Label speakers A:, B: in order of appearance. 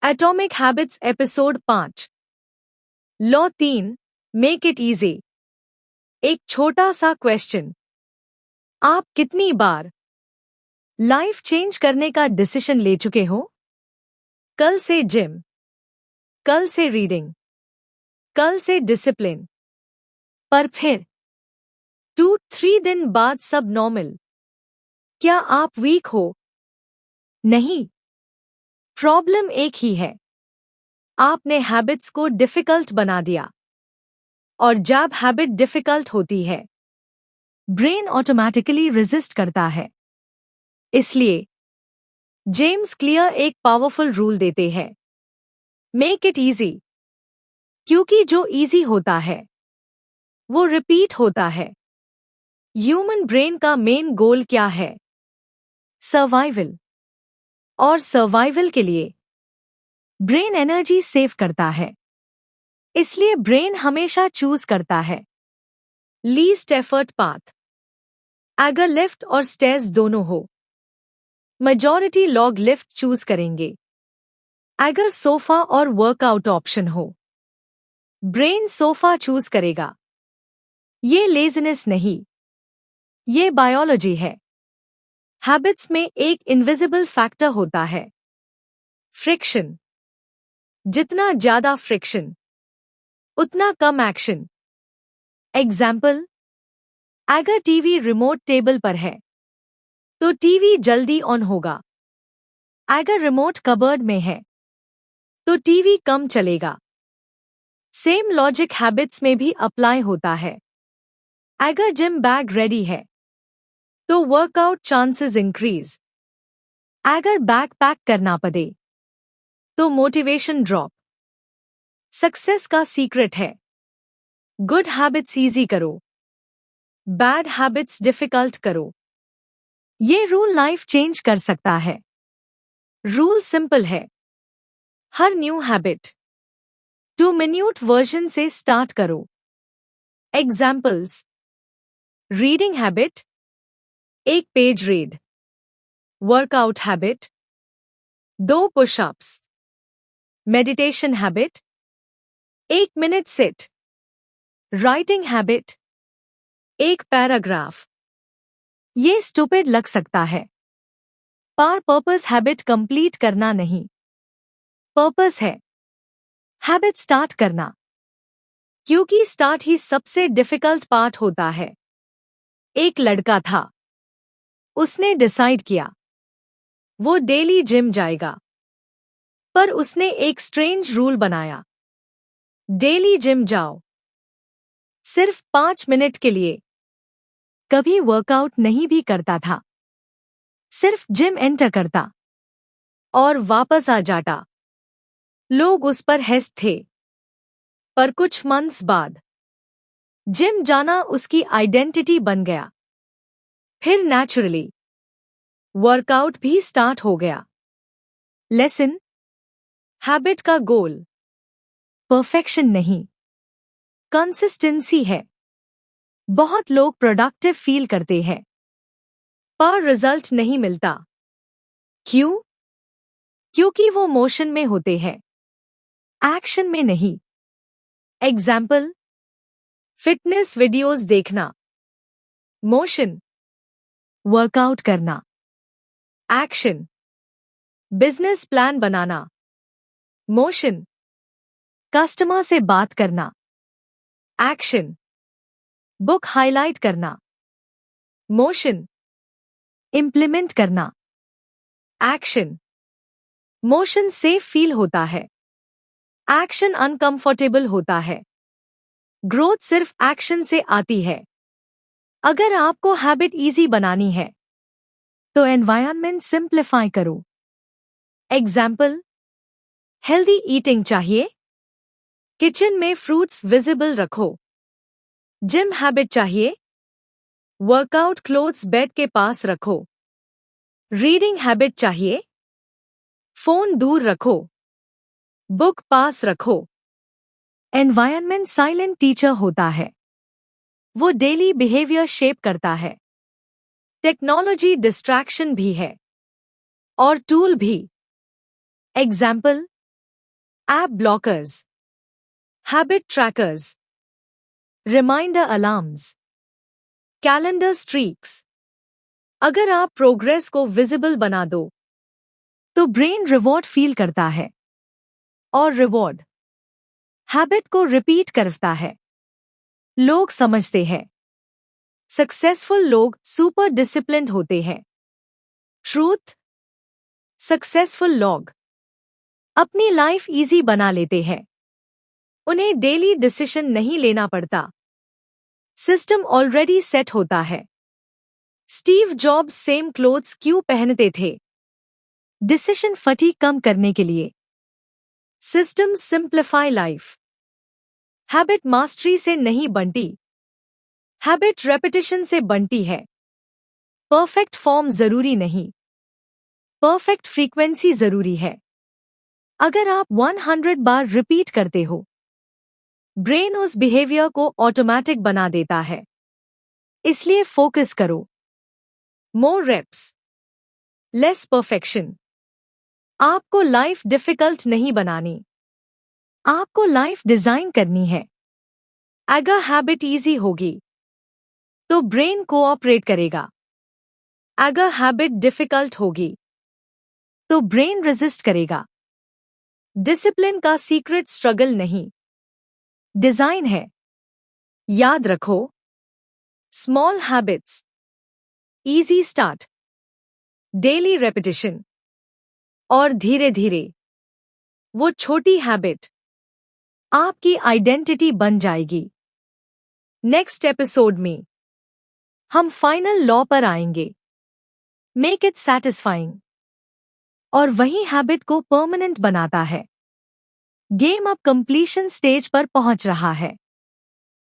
A: Atomic habits episode 5। Law 3, make it easy. एक छोटा सा क्वेश्चन, आप कितनी बार लाइफ चेंज करने का डिसीजन ले चुके हो? कल से जिम, कल से रीडिंग, कल से डिसिप्लिन, पर फिर 2-3 दिन बाद सब नॉर्मल। क्या आप वीक हो? नहीं, प्रॉब्लम एक ही है, आपने हैबिट्स को डिफिकल्ट बना दिया। और जब हैबिट डिफिकल्ट होती है, ब्रेन ऑटोमेटिकली रेजिस्ट करता है। इसलिए जेम्स क्लियर एक पावरफुल रूल देते हैं, मेक इट इजी। क्योंकि जो इजी होता है वो रिपीट होता है। ह्यूमन ब्रेन का मेन गोल क्या है? सर्वाइवल। और सर्वाइवल के लिए ब्रेन एनर्जी सेव करता है। इसलिए ब्रेन हमेशा चूज करता है लीस्ट एफर्ट पाथ। अगर लिफ्ट और स्टेयर्स दोनों हो, मेजॉरिटी लॉग लिफ्ट चूज करेंगे। अगर सोफा और वर्कआउट ऑप्शन हो, ब्रेन सोफा चूज करेगा। ये लेज़ीनेस नहीं, ये बायोलॉजी है। हैबिट्स में एक इनविजिबल फैक्टर होता है, फ्रिक्शन। जितना ज्यादा फ्रिक्शन, उतना कम एक्शन। एग्जाम्पल, अगर टीवी रिमोट टेबल पर है तो टीवी जल्दी ऑन होगा। अगर रिमोट कबर्ड में है तो टीवी कम चलेगा। सेम लॉजिक हैबिट्स में भी अप्लाई होता है। अगर जिम बैग रेडी है तो वर्कआउट चांसेस इंक्रीज। अगर बैग पैक करना पड़े तो मोटिवेशन ड्रॉप। सक्सेस का सीक्रेट है, गुड हैबिट्स इजी करो, बैड हैबिट्स डिफिकल्ट करो। ये रूल लाइफ चेंज कर सकता है। रूल सिंपल है, हर न्यू हैबिट 2 मिनट वर्जन से स्टार्ट करो। Examples, reading habit 1 page read, workout habit 2 pushups, meditation habit 1 minute sit, writing habit 1 paragraph. ये स्टूपिड लग सकता है, पर पर्पस हैबिट कंप्लीट करना नहीं, पर्पस है हैबिट स्टार्ट करना। क्योंकि स्टार्ट ही सबसे डिफिकल्ट पार्ट होता है। एक लड़का था, उसने डिसाइड किया वो डेली जिम जाएगा। पर उसने एक स्ट्रेंज रूल बनाया, डेली जिम जाओ, सिर्फ 5 मिनट के लिए। कभी वर्कआउट नहीं भी करता था, सिर्फ जिम एंटर करता और वापस आ जाता। लोग उस पर हंस थे। पर कुछ मंथ्स बाद जिम जाना उसकी आइडेंटिटी बन गया। फिर नेचुरली वर्कआउट भी स्टार्ट हो गया। लेसन, हैबिट का गोल परफेक्शन नहीं, कंसिस्टेंसी है। बहुत लोग प्रोडक्टिव फील करते हैं पर रिजल्ट नहीं मिलता। क्यों? क्योंकि वो मोशन में होते हैं, एक्शन में नहीं। एग्जाम्पल, फिटनेस वीडियोस देखना, मोशन। वर्कआउट करना, एक्शन। बिजनेस प्लान बनाना, मोशन। कस्टमर से बात करना, एक्शन। बुक हाइलाइट करना, मोशन। इम्प्लीमेंट करना, एक्शन। मोशन सेफ फील होता है, एक्शन अनकंफर्टेबल होता है। ग्रोथ सिर्फ एक्शन से आती है। अगर आपको हैबिट इजी बनानी है तो एनवायरनमेंट सिंप्लीफाई करो। एग्जाम्पल, हेल्दी ईटिंग चाहिए, किचन में फ्रूट्स विजिबल रखो। जिम हैबिट चाहिए, वर्कआउट क्लोथ्स बेड के पास रखो। रीडिंग हैबिट चाहिए, फोन दूर रखो, बुक पास रखो। एनवायरनमेंट साइलेंट टीचर होता है, वो डेली बिहेवियर शेप करता है। टेक्नोलॉजी डिस्ट्रैक्शन भी है और टूल भी। Example, app blockers, habit trackers, reminder alarms, calendar streaks. अगर आप प्रोग्रेस को विजिबल बना दो तो ब्रेन रिवॉर्ड फील करता है और रिवॉर्ड हैबिट को रिपीट करता है। लोग समझते हैं सक्सेसफुल लोग सुपर डिसिप्लिन्ड होते हैं। ट्रूथ, सक्सेसफुल लोग अपनी लाइफ इजी बना लेते हैं। उन्हें डेली डिसीजन नहीं लेना पड़ता, सिस्टम ऑलरेडी सेट होता है। स्टीव जॉब्स सेम क्लोथ्स क्यों पहनते थे? डिसीजन फटीग कम करने के लिए। System simplify life. Habit mastery से नहीं बनती, हैबिट रेपिटेशन से बनती है। परफेक्ट फॉर्म जरूरी नहीं, परफेक्ट फ्रीक्वेंसी जरूरी है। अगर आप 100 बार रिपीट करते हो, ब्रेन उस बिहेवियर को ऑटोमेटिक बना देता है। इसलिए फोकस करो। मोर रेप्स, लेस परफेक्शन। आपको लाइफ डिफिकल्ट नहीं बनानी, आपको लाइफ डिजाइन करनी है। अगर हैबिट इजी होगी तो ब्रेन कोऑपरेट करेगा। अगर हैबिट डिफिकल्ट होगी तो ब्रेन रेजिस्ट करेगा। डिसिप्लिन का सीक्रेट स्ट्रगल नहीं, डिजाइन है। याद रखो, small habits, easy start, daily repetition और धीरे धीरे वो छोटी हैबिट आपकी आइडेंटिटी बन जाएगी। नेक्स्ट एपिसोड में हम फाइनल लॉ पर आएंगे, मेक इट सैटिस्फाइंग, और वही हैबिट को परमानेंट बनाता है। गेम अब कंप्लीशन स्टेज पर पहुंच रहा है।